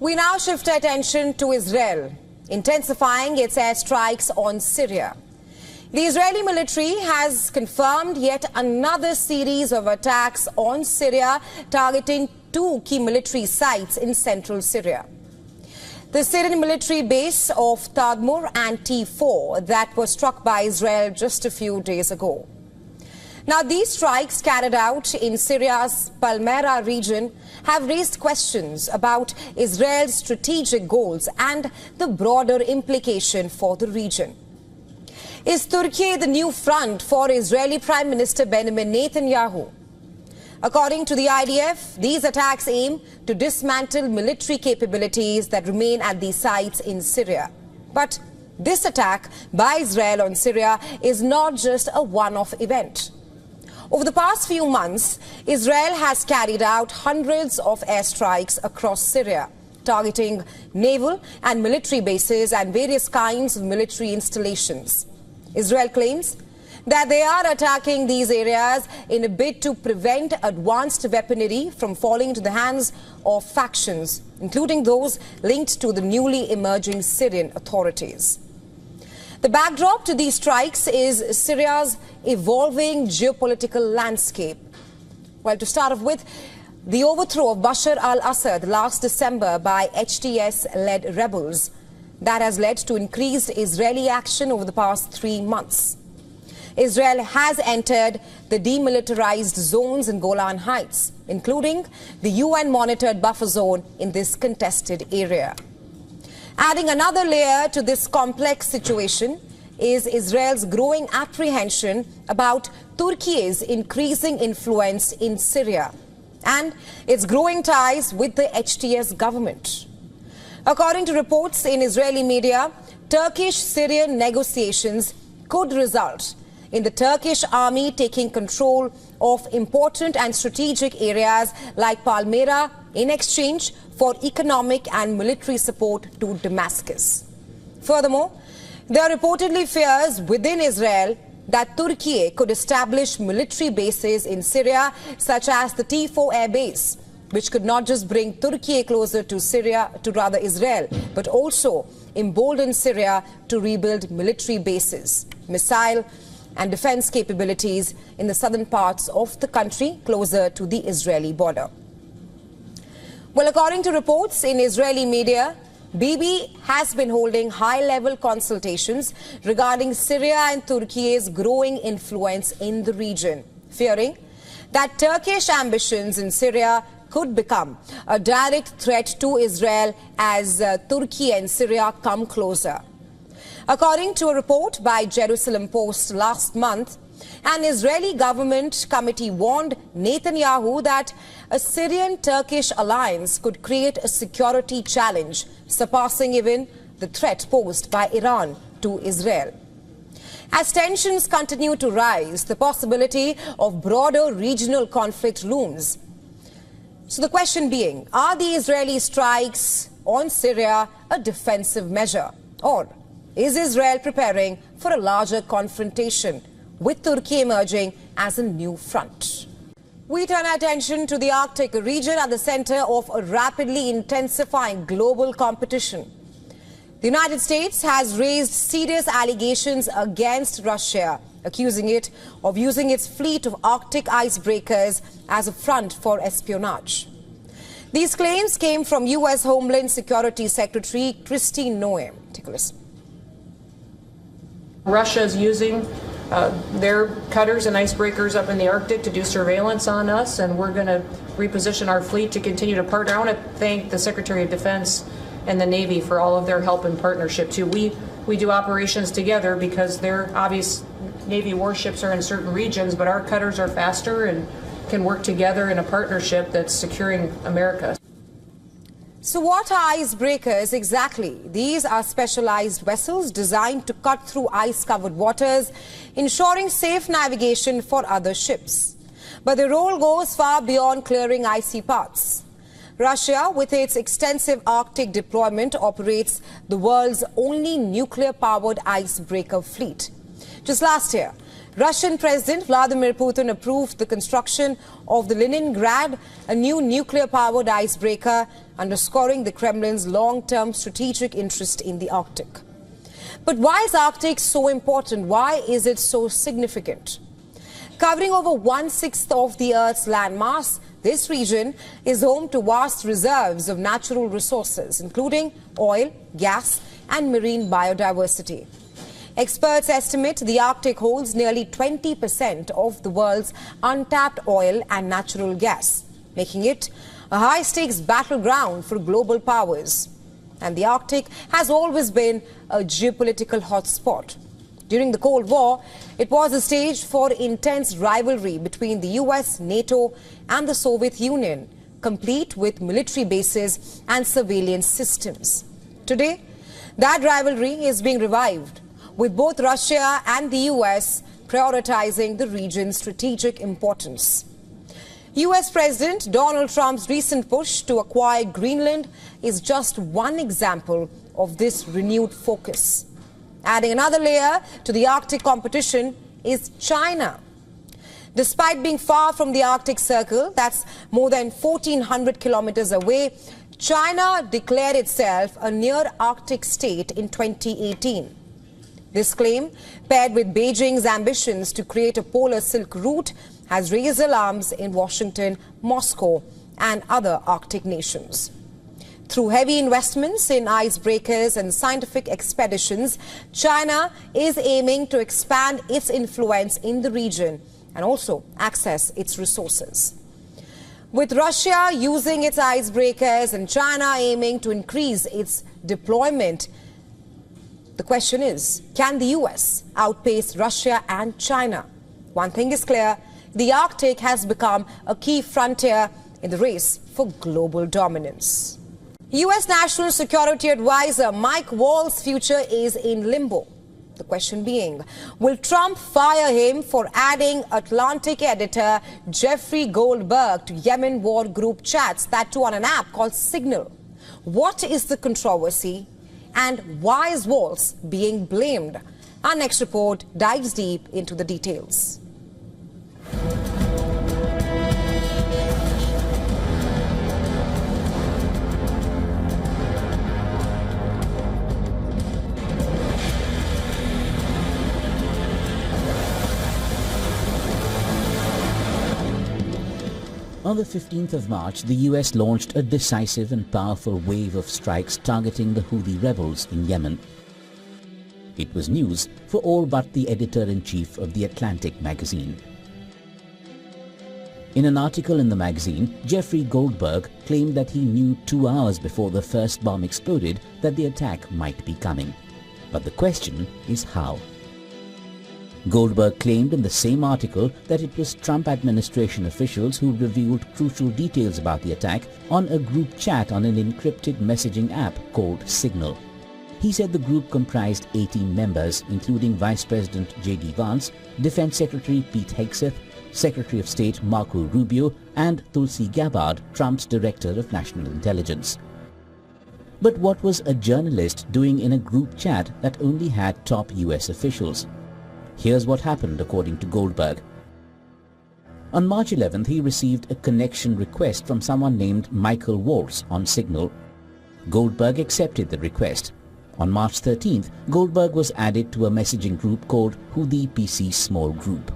We now shift our attention to Israel, intensifying its airstrikes on Syria. The Israeli military has confirmed yet another series of attacks on Syria, targeting two key military sites in central Syria. The Syrian military base of Tadmur and T4 that was struck by Israel just a few days ago. Now, these strikes carried out in Syria's Palmyra region have raised questions about Israel's strategic goals and the broader implication for the region. Is Turkiye the new front for Israeli Prime Minister Benjamin Netanyahu? According to the IDF, these attacks aim to dismantle military capabilities that remain at these sites in Syria. But this attack by Israel on Syria is not just a one-off event. Over the past few months, Israel has carried out hundreds of airstrikes across Syria, targeting naval and military bases and various kinds of military installations. Israel claims that they are attacking these areas in a bid to prevent advanced weaponry from falling into the hands of factions, including those linked to the newly emerging Syrian authorities. The backdrop to these strikes is Syria's evolving geopolitical landscape. Well, to start off with, the overthrow of Bashar al-Assad last December by HTS-led rebels. That has led to increased Israeli action over the past 3 months. Israel has entered the demilitarized zones in Golan Heights, including the UN-monitored buffer zone in this contested area. Adding another layer to this complex situation is Israel's growing apprehension about Turkiye's increasing influence in Syria and its growing ties with the HTS government. According to reports in Israeli media, Turkish-Syrian negotiations could result in the Turkish army taking control of important and strategic areas like Palmyra in exchange for economic and military support to Damascus. Furthermore, there are reportedly fears within Israel that Turkiye could establish military bases in Syria, such as the T4 air base, which could not just bring Turkiye closer to Israel, but also embolden Syria to rebuild military bases, missile and defense capabilities in the southern parts of the country closer to the Israeli border. Well, according to reports in Israeli media, Bibi has been holding high-level consultations regarding Syria and Turkiye's growing influence in the region, fearing that Turkish ambitions in Syria could become a direct threat to Israel as Turkey and Syria come closer. According to a report by Jerusalem Post last month, an Israeli government committee warned Netanyahu that a Syrian-Turkish alliance could create a security challenge, surpassing even the threat posed by Iran to Israel. As tensions continue to rise, the possibility of broader regional conflict looms. So the question being, are the Israeli strikes on Syria a defensive measure? Or is Israel preparing for a larger confrontation, with Turkey emerging as a new front? We turn our attention to the Arctic region at the center of a rapidly intensifying global competition. The United States has raised serious allegations against Russia, accusing it of using its fleet of Arctic icebreakers as a front for espionage. These claims came from US Homeland Security Secretary Christine Noem. Take a listen. Russia is using their cutters and icebreakers up in the Arctic to do surveillance on us, and we're going to reposition our fleet to continue to partner. I want to thank the Secretary of Defense and the Navy for all of their help and partnership too. We do operations together because their obvious Navy warships are in certain regions, but our cutters are faster and can work together in a partnership that's securing America. So what are icebreakers exactly? These are specialized vessels designed to cut through ice-covered waters, ensuring safe navigation for other ships. But the role goes far beyond clearing icy paths. Russia, with its extensive Arctic deployment, operates the world's only nuclear-powered icebreaker fleet. Just last year, Russian President Vladimir Putin approved the construction of the Leningrad, a new nuclear-powered icebreaker, underscoring the Kremlin's long-term strategic interest in the Arctic. But why is Arctic so important? Why is it so significant? Covering over 1/6 of the Earth's landmass, this region is home to vast reserves of natural resources, including oil, gas, and marine biodiversity. Experts estimate the Arctic holds nearly 20% of the world's untapped oil and natural gas, making it a high-stakes battleground for global powers. And the Arctic has always been a geopolitical hotspot. During the Cold War, it was a stage for intense rivalry between the US, NATO, and the Soviet Union, complete with military bases and surveillance systems. Today, that rivalry is being revived, with both Russia and the US prioritizing the region's strategic importance. US President Donald Trump's recent push to acquire Greenland is just one example of this renewed focus. Adding another layer to the Arctic competition is China. Despite being far from the Arctic Circle, that's more than 1,400 kilometers away, China declared itself a near-Arctic state in 2018. This claim, paired with Beijing's ambitions to create a polar Silk Route, has raised alarms in Washington, Moscow, and other Arctic nations. Through heavy investments in icebreakers and scientific expeditions, China is aiming to expand its influence in the region and also access its resources. With Russia using its icebreakers and China aiming to increase its deployment, the question is, can the US outpace Russia and China? One thing is clear, the Arctic has become a key frontier in the race for global dominance. US National Security Advisor Mike Waltz's future is in limbo. The question being, will Trump fire him for adding Atlantic editor Jeffrey Goldberg to Yemen war group chats, that too on an app called Signal? What is the controversy and why is Waltz being blamed? Our next report dives deep into the details. On the 15th of March, the US launched a decisive and powerful wave of strikes targeting the Houthi rebels in Yemen. It was news for all but the editor-in-chief of The Atlantic magazine. In an article in the magazine, Jeffrey Goldberg claimed that he knew 2 hours before the first bomb exploded that the attack might be coming. But the question is how. Goldberg claimed in the same article that it was Trump administration officials who revealed crucial details about the attack on a group chat on an encrypted messaging app called Signal. He said the group comprised 18 members, including Vice President J.D. Vance, Defense Secretary Pete Hegseth, Secretary of State Marco Rubio, and Tulsi Gabbard, Trump's Director of National Intelligence. But what was a journalist doing in a group chat that only had top US officials? Here's what happened according to Goldberg. On March 11th, he received a connection request from someone named Michael Waltz on Signal. Goldberg accepted the request. On March 13th, Goldberg was added to a messaging group called Houthi PC Small Group.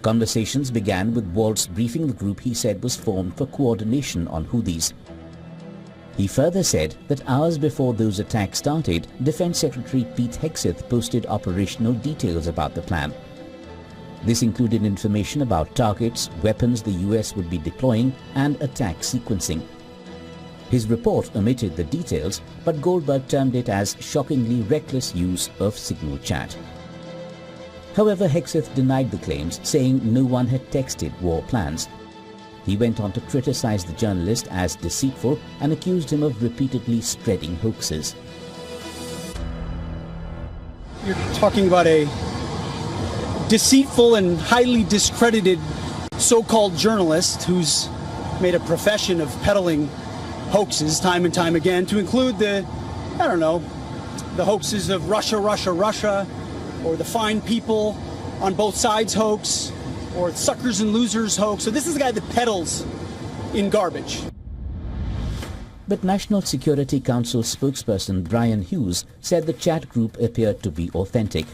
Conversations began with Waltz briefing the group he said was formed for coordination on Houthis. He further said that hours before those attacks started, Defense Secretary Pete Hegseth posted operational details about the plan. This included information about targets, weapons the US would be deploying, and attack sequencing. His report omitted the details, but Goldberg termed it as shockingly reckless use of Signal chat. However, Hegseth denied the claims, saying no one had texted war plans. He went on to criticize the journalist as deceitful and accused him of repeatedly spreading hoaxes. You're talking about a deceitful and highly discredited so-called journalist who's made a profession of peddling hoaxes time and time again, to include the hoaxes of Russia, Russia, Russia, or the fine people on both sides hoax or suckers and losers hoax. So this is the guy that peddles in garbage. But National Security Council spokesperson Brian Hughes said the chat group appeared to be authentic.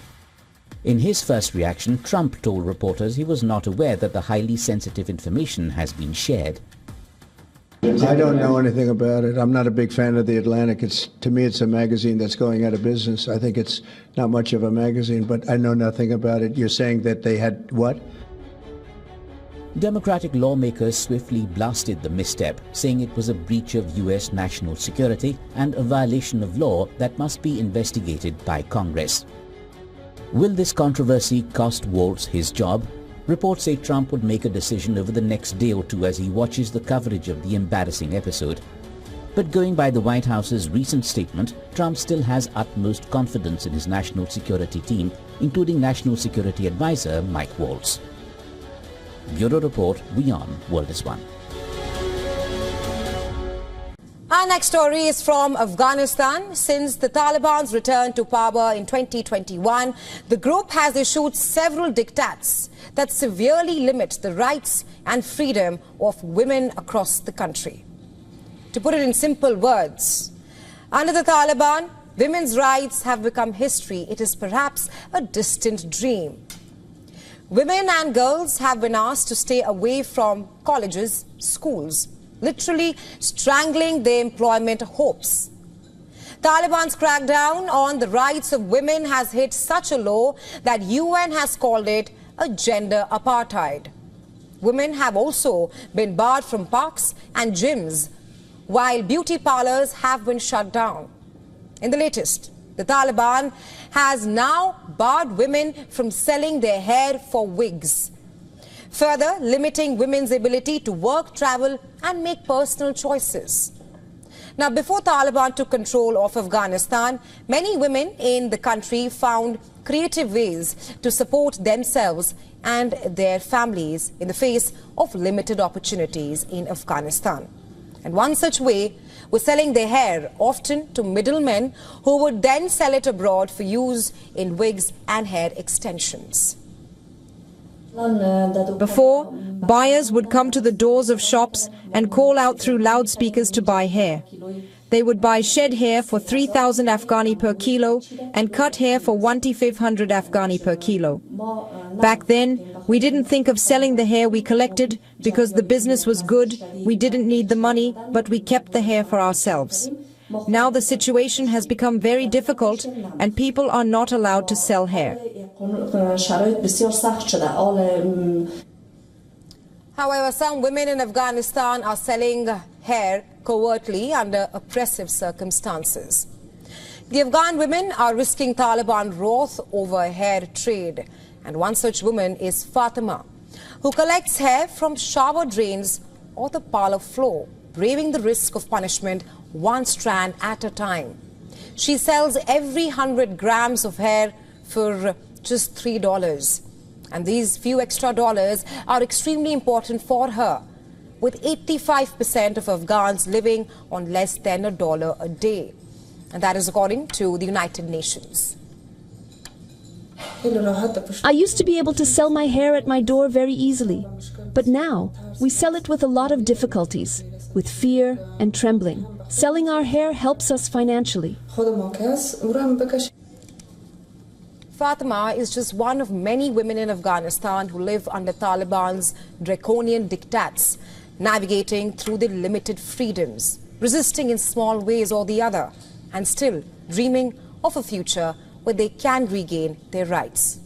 In his first reaction, Trump told reporters he was not aware that the highly sensitive information has been shared. I don't know anything about it. I'm not a big fan of The Atlantic. To me, it's a magazine that's going out of business. I think it's not much of a magazine, but I know nothing about it. You're saying that they had what? Democratic lawmakers swiftly blasted the misstep, saying it was a breach of US national security and a violation of law that must be investigated by Congress. Will this controversy cost Waltz his job? Reports say Trump would make a decision over the next day or two as he watches the coverage of the embarrassing episode. But going by the White House's recent statement, Trump still has utmost confidence in his national security team, including National Security Advisor Mike Waltz. Bureau Report, WION World is One. Our next story is from Afghanistan. Since the Taliban's return to power in 2021, the group has issued several diktats that severely limit the rights and freedom of women across the country. To put it in simple words, under the Taliban, women's rights have become history. It is perhaps a distant dream. Women and girls have been asked to stay away from colleges, schools, literally strangling their employment hopes. Taliban's crackdown on the rights of women has hit such a low that UN has called it a gender apartheid. Women have also been barred from parks and gyms, while beauty parlors have been shut down. In the latest, the Taliban has now barred women from selling their hair for wigs, further limiting women's ability to work, travel and make personal choices. Now, before Taliban took control of Afghanistan, many women in the country found creative ways to support themselves and their families in the face of limited opportunities in Afghanistan. And one such way was selling their hair, often to middlemen who would then sell it abroad for use in wigs and hair extensions. Before, buyers would come to the doors of shops and call out through loudspeakers to buy hair. They would buy shed hair for 3,000 Afghani per kilo and cut hair for 1,500 Afghani per kilo. Back then, we didn't think of selling the hair we collected because the business was good, we didn't need the money, but we kept the hair for ourselves. Now the situation has become very difficult and people are not allowed to sell hair. However, some women in Afghanistan are selling hair covertly under oppressive circumstances. The Afghan women are risking Taliban wrath over hair trade. And one such woman is Fatima, who collects hair from shower drains or the parlor floor, braving the risk of punishment one strand at a time. She sells every 100 grams of hair for just $3. And these few extra dollars are extremely important for her, with 85% of Afghans living on less than $1 a day. And that is according to the United Nations. I used to be able to sell my hair at my door very easily, but now we sell it with a lot of difficulties, with fear and trembling. Selling our hair helps us financially. Fatima is just one of many women in Afghanistan who live under Taliban's draconian diktats, navigating through the limited freedoms, resisting in small ways or the other, and still dreaming of a future where they can regain their rights.